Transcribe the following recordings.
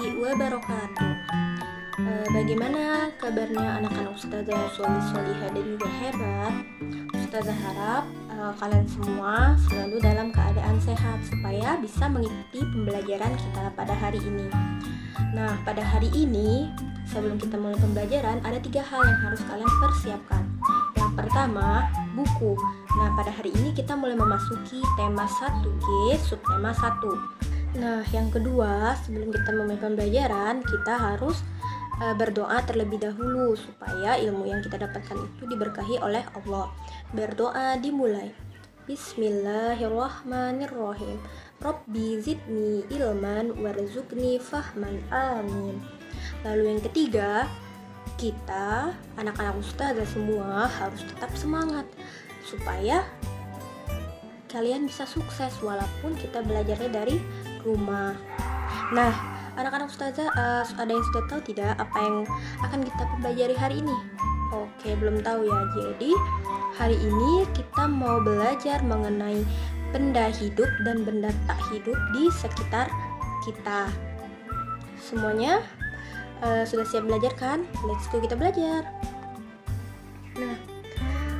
warahmatullahi wabarakatuh. Bagaimana kabarnya anak-anak Ustazah solih-solihah dan juga hebat? Ustazah harap kalian semua selalu dalam keadaan sehat supaya bisa mengikuti pembelajaran kita pada hari ini. Nah, pada hari ini sebelum kita mulai pembelajaran ada 3 hal yang harus kalian persiapkan. Yang pertama, buku. Nah, pada hari ini kita mulai memasuki tema 1G, subtema 1. Nah, yang kedua, sebelum kita memulai pembelajaran, kita harus berdoa terlebih dahulu supaya ilmu yang kita dapatkan itu diberkahi oleh Allah. Berdoa dimulai. Bismillahirrahmanirrahim. Rabbi zidni ilman warzuqni fahman, amin. Lalu yang ketiga, kita anak-anak ustazah semua harus tetap semangat supaya kalian bisa sukses walaupun kita belajarnya dari rumah. Nah, anak-anak ustazah ada yang sudah tahu tidak apa yang akan kita pelajari hari ini? Oke, belum tahu ya. Jadi hari ini kita mau belajar mengenai benda hidup dan benda tak hidup di sekitar kita. Semuanya sudah siap belajar kan? Let's go, kita belajar. Nah,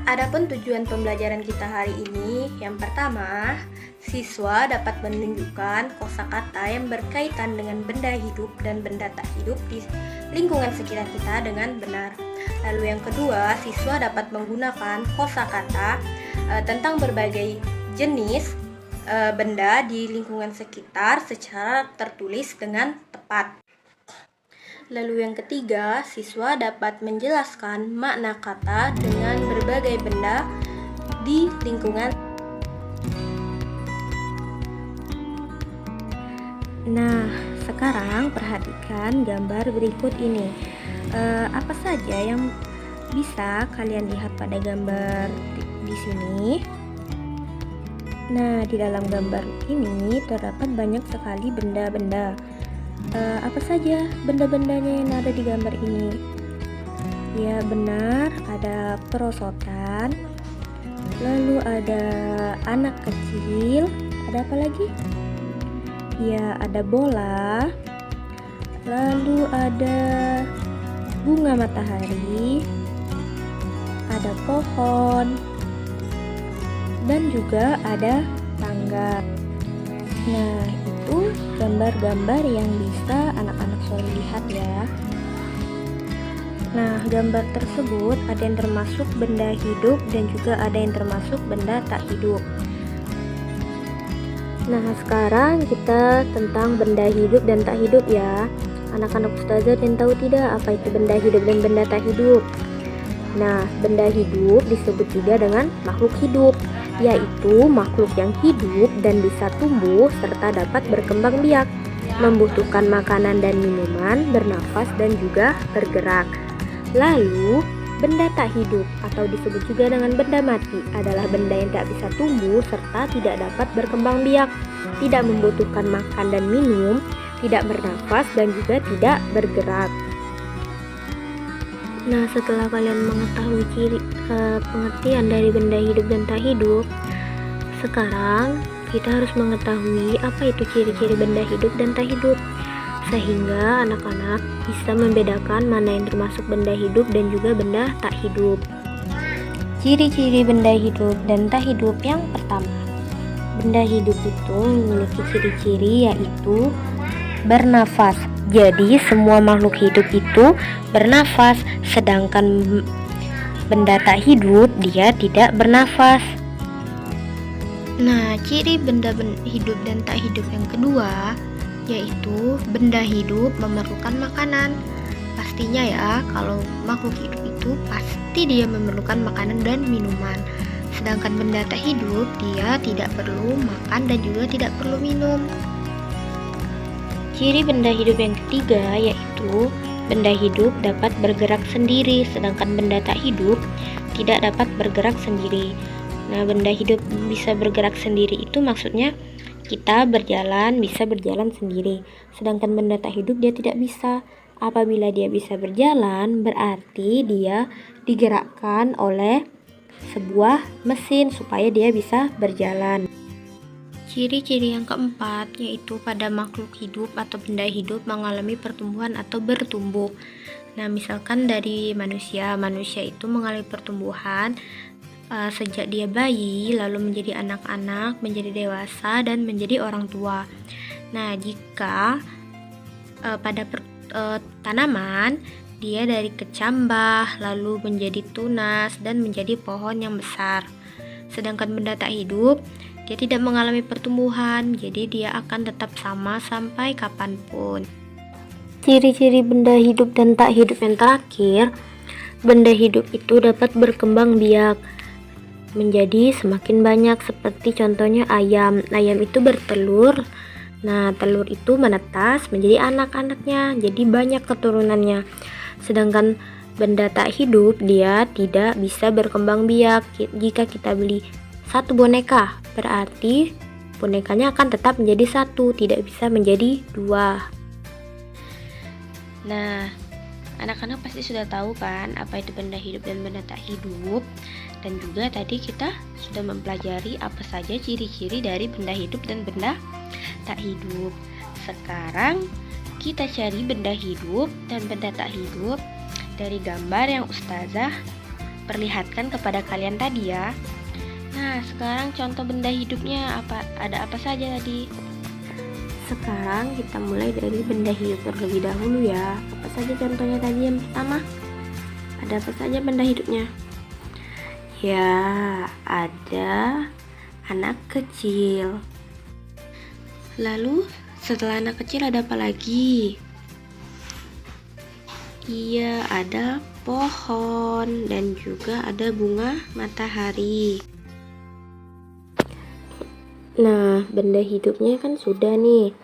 adapun tujuan pembelajaran kita hari ini, yang pertama, siswa dapat menunjukkan kosakata yang berkaitan dengan benda hidup dan benda tak hidup di lingkungan sekitar kita dengan benar. Lalu yang kedua, siswa dapat menggunakan kosakata tentang berbagai jenis benda di lingkungan sekitar secara tertulis dengan tepat. Lalu yang ketiga, siswa dapat menjelaskan makna kata dengan berbagai benda di lingkungan. Nah, sekarang perhatikan gambar berikut ini. Apa saja yang bisa kalian lihat pada gambar di sini? Nah, di dalam gambar ini terdapat banyak sekali benda-benda. Apa saja benda-bendanya yang ada di gambar ini? Ya, benar, ada perosotan, lalu ada anak kecil, ada apa lagi? Ya, ada bola, lalu ada bunga matahari, ada pohon, dan juga ada tangga. Nah, itu gambar-gambar yang bisa anak-anak soleh lihat ya. Nah, gambar tersebut ada yang termasuk benda hidup dan juga ada yang termasuk benda tak hidup. Nah, sekarang kita tentang benda hidup dan tak hidup ya. Anak-anak ustazah dan tahu tidak apa itu benda hidup dan benda tak hidup? Nah, benda hidup disebut juga dengan makhluk hidup, yaitu makhluk yang hidup dan bisa tumbuh serta dapat berkembang biak, membutuhkan makanan dan minuman, bernafas dan juga bergerak. Lalu, benda tak hidup atau disebut juga dengan benda mati adalah benda yang tak bisa tumbuh serta tidak dapat berkembang biak, tidak membutuhkan makan dan minum, tidak bernafas dan juga tidak bergerak. Nah, setelah kalian mengetahui pengertian dari benda hidup dan tak hidup, sekarang kita harus mengetahui apa itu ciri-ciri benda hidup dan tak hidup, sehingga anak-anak bisa membedakan mana yang termasuk benda hidup dan juga benda tak hidup. Ciri-ciri benda hidup dan tak hidup. Yang pertama, benda hidup itu memiliki ciri-ciri yaitu bernafas. Jadi semua makhluk hidup itu bernafas, sedangkan benda tak hidup dia tidak bernafas. Nah, ciri benda hidup dan tak hidup yang kedua yaitu benda hidup memerlukan makanan. Pastinya ya, kalau makhluk hidup itu pasti dia memerlukan makanan dan minuman. Sedangkan benda tak hidup dia tidak perlu makan dan juga tidak perlu minum. Ciri benda hidup yang ketiga yaitu benda hidup dapat bergerak sendiri, sedangkan benda tak hidup tidak dapat bergerak sendiri. Nah, benda hidup bisa bergerak sendiri itu maksudnya kita bisa berjalan sendiri, sedangkan benda tak hidup dia tidak bisa. Apabila dia bisa berjalan, berarti dia digerakkan oleh sebuah mesin supaya dia bisa berjalan. Ciri-ciri yang keempat yaitu pada makhluk hidup atau benda hidup mengalami pertumbuhan atau bertumbuh. Nah, misalkan dari manusia itu mengalami pertumbuhan sejak dia bayi, lalu menjadi anak-anak, menjadi dewasa, dan menjadi orang tua. Nah, jika pada tanaman, dia dari kecambah, lalu menjadi tunas, dan menjadi pohon yang besar. Sedangkan benda tak hidup, dia tidak mengalami pertumbuhan, jadi dia akan tetap sama sampai kapanpun. Ciri-ciri benda hidup dan tak hidup yang terakhir, benda hidup itu dapat berkembang biak menjadi semakin banyak, seperti contohnya ayam. Ayam itu bertelur, nah telur itu menetas menjadi anak-anaknya, jadi banyak keturunannya. Sedangkan benda tak hidup dia tidak bisa berkembang biak. Jika kita beli satu boneka, berarti bonekanya akan tetap menjadi satu, tidak bisa menjadi dua. Nah, anak-anak pasti sudah tahu kan apa itu benda hidup dan benda tak hidup. Dan juga tadi kita sudah mempelajari apa saja ciri-ciri dari benda hidup dan benda tak hidup. Sekarang kita cari benda hidup dan benda tak hidup dari gambar yang Ustazah perlihatkan kepada kalian tadi ya. Nah, sekarang contoh benda hidupnya ada apa saja tadi? Sekarang kita mulai dari benda hidup terlebih dahulu ya. Apa saja contohnya tadi yang pertama? Ada apa saja benda hidupnya? Ya, ada anak kecil. Lalu setelah anak kecil ada apa lagi? Iya, ada pohon dan juga ada bunga matahari. Nah, benda hidupnya kan sudah nih.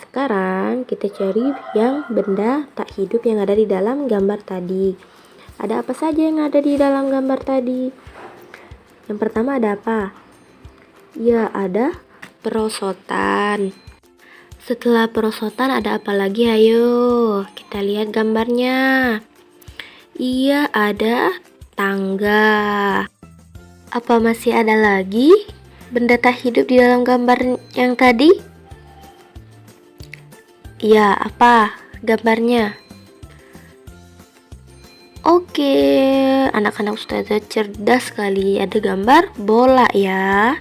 Sekarang kita cari yang benda tak hidup yang ada di dalam gambar tadi. Ada apa saja yang ada di dalam gambar tadi? Yang pertama ada apa? Ya, ada perosotan. Setelah perosotan ada apa lagi? Ayo, kita lihat gambarnya. Iya, ada tangga. Apa masih ada lagi benda tak hidup di dalam gambar yang tadi? Iya, apa gambarnya? Oke, anak-anak Ustazah cerdas sekali. Ada gambar bola ya.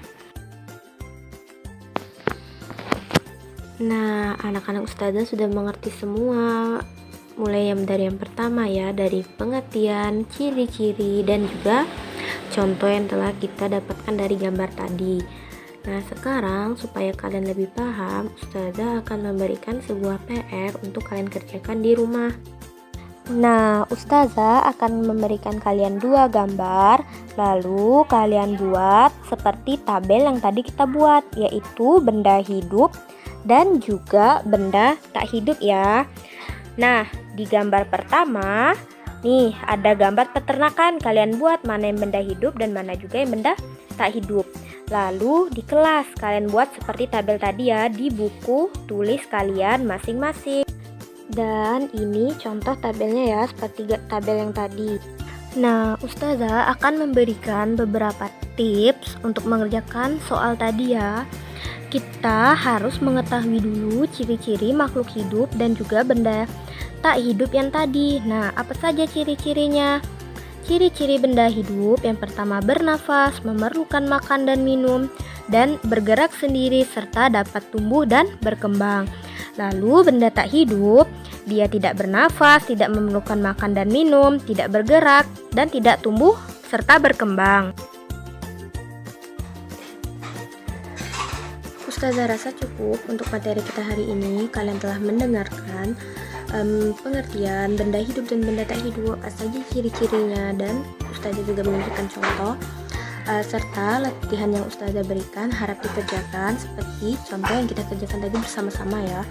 Nah, anak-anak Ustazah sudah mengerti semua. Mulai dari yang pertama ya, dari pengertian, ciri-ciri, dan juga contoh yang telah kita dapatkan dari gambar tadi. Nah, sekarang supaya kalian lebih paham, Ustazah akan memberikan sebuah PR untuk kalian kerjakan di rumah. Nah, Ustazah akan memberikan kalian 2 gambar, lalu kalian buat seperti tabel yang tadi kita buat, yaitu benda hidup dan juga benda tak hidup ya. Nah, di gambar pertama, nih ada gambar peternakan, kalian buat mana yang benda hidup dan mana juga yang benda tak hidup. Lalu di kelas, kalian buat seperti tabel tadi ya, di buku tulis kalian masing-masing. Dan ini contoh tabelnya ya, seperti tabel yang tadi. Nah, Ustazah akan memberikan beberapa tips untuk mengerjakan soal tadi ya. Kita harus mengetahui dulu ciri-ciri makhluk hidup dan juga benda tak hidup yang tadi. Nah, apa saja ciri-cirinya? Ciri-ciri benda hidup yang pertama bernafas, memerlukan makan dan minum, dan bergerak sendiri serta dapat tumbuh dan berkembang. Lalu benda tak hidup, dia tidak bernafas, tidak memerlukan makan dan minum, tidak bergerak, dan tidak tumbuh serta berkembang. Ustazah rasa cukup untuk materi kita hari ini. Kalian telah mendengarkan pengertian benda hidup dan benda tak hidup, apa saja ciri-cirinya, dan Ustazah juga memberikan contoh serta latihan yang Ustazah berikan harap dikerjakan seperti contoh yang kita kerjakan tadi bersama-sama ya.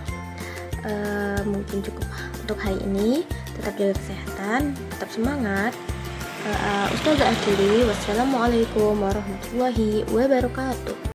Mungkin cukup untuk hari ini. Tetap jaga kesehatan, tetap semangat. Ustazah akhiri, wassalamualaikum warahmatullahi wabarakatuh.